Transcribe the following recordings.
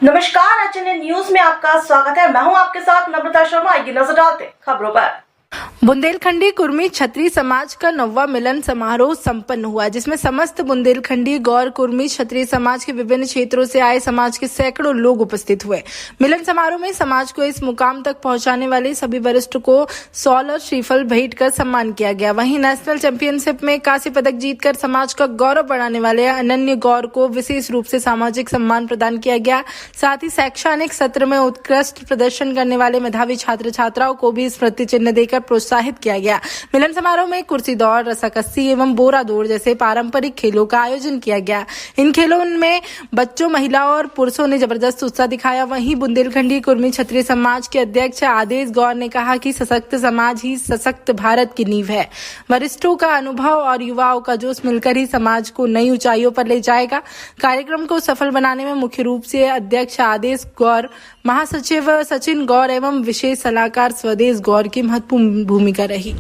नमस्कार, HNN news में आपका स्वागत है। मैं हूं आपके साथ नम्रता शर्मा। आइए नजर डालते हैं खबरों पर। बुंदेलखंडी कुर्मी क्षत्रिय समाज का 9वां मिलन समारोह संपन्न हुआ, जिसमें समस्त बुंदेलखंडी गौर कुर्मी क्षत्रिय समाज के विभिन्न क्षेत्रों से आए समाज के सैकड़ों लोग उपस्थित हुए। मिलन समारोह में समाज को इस मुकाम तक पहुंचाने वाले सभी वरिष्ठ को शॉल और श्रीफल भेंट कर सम्मान किया गया। वहीं नेशनल चैंपियनशिप में कांस्य पदक जीतकर समाज का गौरव बढ़ाने वाले अनन्य गौर को विशेष रूप से सामाजिक सम्मान प्रदान किया गया। साथ ही शैक्षणिक सत्र में उत्कृष्ट प्रदर्शन करने वाले मेधावी छात्र छात्राओं को भी स्मृति चिन्ह देकर प्रोत्साहित किया गया। मिलन समारोह में कुर्सी दौड़, रस्साकस्सी एवं बोरा दौड़ जैसे पारंपरिक खेलों का आयोजन किया गया। इन खेलों में बच्चों, महिलाओं और पुरुषों ने जबरदस्त उत्साह दिखाया। वहीं बुंदेलखंडी कुर्मी क्षत्रिय समाज के अध्यक्ष आदेश गौर ने कहा कि सशक्त समाज ही सशक्त भारत की नींव है। वरिष्ठों का अनुभव और युवाओं का जोश मिलकर ही समाज को नई ऊंचाइयों पर ले जाएगा। कार्यक्रम को सफल बनाने में मुख्य रूप से अध्यक्ष आदेश गौर, महासचिव सचिन गौर एवं विशेष सलाहकार स्वदेश गौर की महत्वपूर्ण भूमिका रही।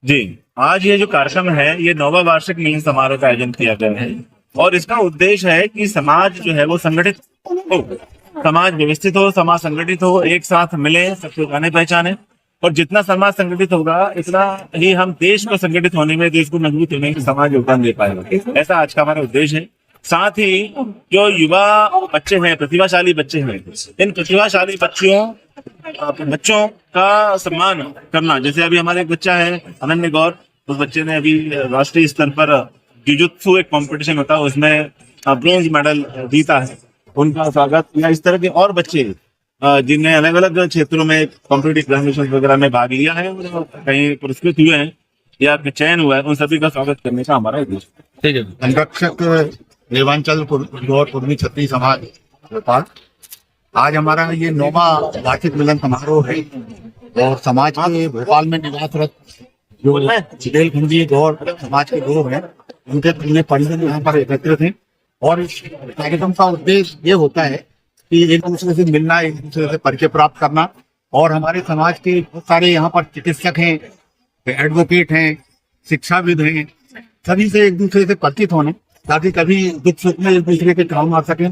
जी, आज ये जो कार्यक्रम है ये 9वां वार्षिक मिलन समारोह का आयोजन किया गया है और इसका उद्देश्य है कि समाज जो है वो संगठित हो, समाज व्यवस्थित हो, समाज संगठित हो, एक साथ मिले, सबको जाने पहचाने। और जितना समाज संगठित होगा इतना ही हम देश को संगठित होने में, देश को मजबूत होने में समाज योगदान दे पाएगा। ऐसा आज का हमारा उद्देश्य है। साथ ही जो युवा बच्चे हैं, प्रतिभाशाली बच्चे हैं, इन प्रतिभाशाली बच्चों का सम्मान करना। जैसे अभी हमारे एक बच्चा है अनन्य गौर, उस बच्चे ने अभी राष्ट्रीय स्तर पर जुजुत्सु एक कंपटीशन होता है उसमें ब्रोंज मेडल जीता है, उनका स्वागत किया। इस तरह के और बच्चे जिनने अलग अलग क्षेत्रों में कॉम्पिटिटिव एग्जामिनेशन वगैरह में भाग लिया है और कहीं पुरस्कृत हुए हैं या चयन हुआ है, उन सभी का स्वागत करने का हमारा उद्देश्य। ठीक है। संरक्षक रेवांचल गौर कुर्मी क्षत्रिय समाज भोपाल, आज हमारा ये 9वां वार्षिक मिलन समारोह है और समाज के भोपाल में निवासरत जो बुंदेलखंडी गौर समाज के लोग हैं उनके पूरे परिजन यहाँ पर एकत्रित हैं। और इस कार्यक्रम का उद्देश्य ये होता है कि एक दूसरे से मिलना, एक दूसरे से परिचय प्राप्त करना। और हमारे समाज के बहुत सारे यहाँ पर चिकित्सक हैं, एडवोकेट हैं, शिक्षाविद हैं, सभी से एक दूसरे से परिचित होने ताकि कभी दुख सुख में एक दूसरे के काम आ सके।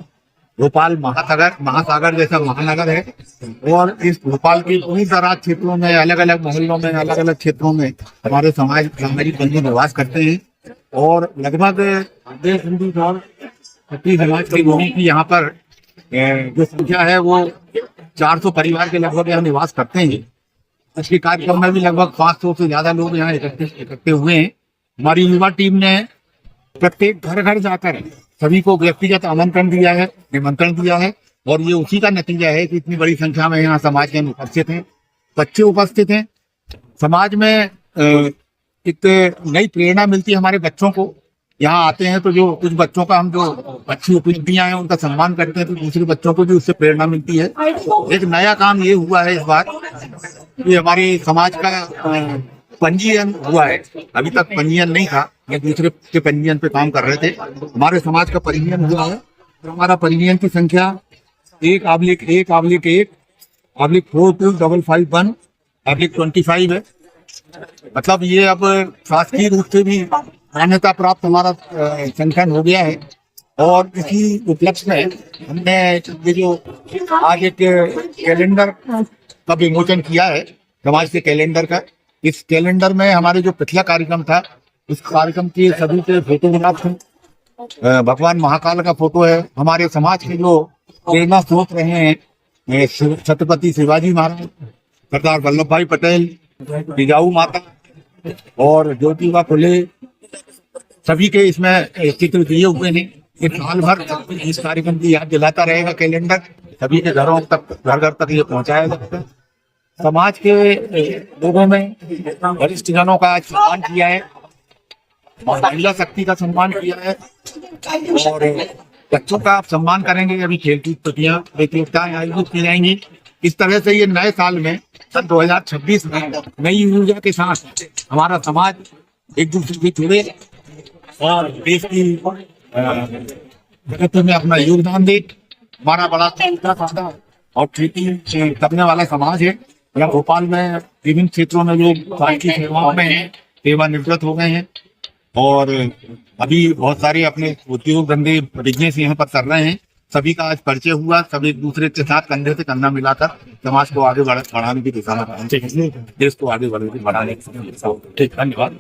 भोपाल महासागर जैसा महानगर है और इस भोपाल के कई दराज क्षेत्रों में, अलग अलग मोहल्लों में, अलग अलग क्षेत्रों में हमारे सामाजिक बंधु निवास करते हैं। और लगभग बुंदेलखंडी गौर क्षत्रिय समाज के लोगों की यहाँ पर जो संख्या है वो 400 परिवार के लगभग यहाँ निवास करते हैं। इसके कार्यक्रम में भी लगभग 500 से ज्यादा लोग यहाँ इकट्ठे हुए हैं। हमारी युवा टीम ने प्रत्येक घर घर जाकर सभी को व्यक्तिगत निमंत्रण दिया है और ये उसी का नतीजा है कि इतनी बड़ी संख्या में यहाँ समाज के उपस्थित हैं, बच्चे उपस्थित हैं। समाज में एक नई प्रेरणा मिलती है हमारे बच्चों को। यहाँ आते हैं तो जो कुछ बच्चों का हम जो अच्छी उपलब्धियां हैं उनका सम्मान करते हैं तो दूसरे बच्चों को भी उससे प्रेरणा मिलती है। एक नया काम ये हुआ है इस बार, ये हमारे समाज का पंजीयन हुआ है। अभी तक पंजीयन नहीं था, ये दूसरे के पंजीयन पे काम कर रहे थे। हमारे समाज का पंजीयन हुआ है तो हमारा पंजीयन की संख्या 1/1/1/42551/25 है। मतलब ये अब शासकीय रूप से भी मान्यता प्राप्त हमारा संगठन हो गया है। और इसी उपलक्ष्य में हमने ये जो आज एक कैलेंडर का विमोचन किया है समाज के कैलेंडर का। इस कैलेंडर में हमारे जो पिछला कार्यक्रम था उस कार्यक्रम के सभी के फोटोग्राफ हैं, भगवान महाकाल का फोटो है, हमारे समाज के जो प्रेरणा स्रोत रहे हैं छत्रपति शिवाजी महाराज, सरदार वल्लभ भाई पटेल, जिजाऊ माता और ज्योतिबा फुले, सभी के इसमें चित्र दिए हुए हैं। एक साल भर इस कार्यक्रम की याद दिलाता रहेगा कैलेंडर, सभी के घरों तक, घर घर तक ये पहुंचाया जाता है। समाज के लोगों में वरिष्ठ जनों का सम्मान किया है, महिला शक्ति का सम्मान किया है और बच्चों का सम्मान करेंगे। अभी खेल कूद प्रतियोगिताएं आयोजित की जाएंगी। इस तरह से ये नए साल में सन 2026 में नई ऊर्जा के साथ हमारा समाज एक दूसरे से जुड़े और देश की प्रगति में अपना योगदान दे। हमारा बड़ा सादा और खेती करने वाला समाज है। यहाँ भोपाल में विभिन्न क्षेत्रों में लोग की सेवाओं में हैं, सेवानिवृत्त हो गए हैं और अभी बहुत सारे अपने उद्योग धंधे बिजनेस यहाँ पर कर रहे हैं। सभी का आज परिचय हुआ, सब एक दूसरे के साथ कंधे से कंधा मिलाकर समाज को आगे बढ़ाने की दिशा में, देश को आगे बढ़ाने की। ठीक, धन्यवाद।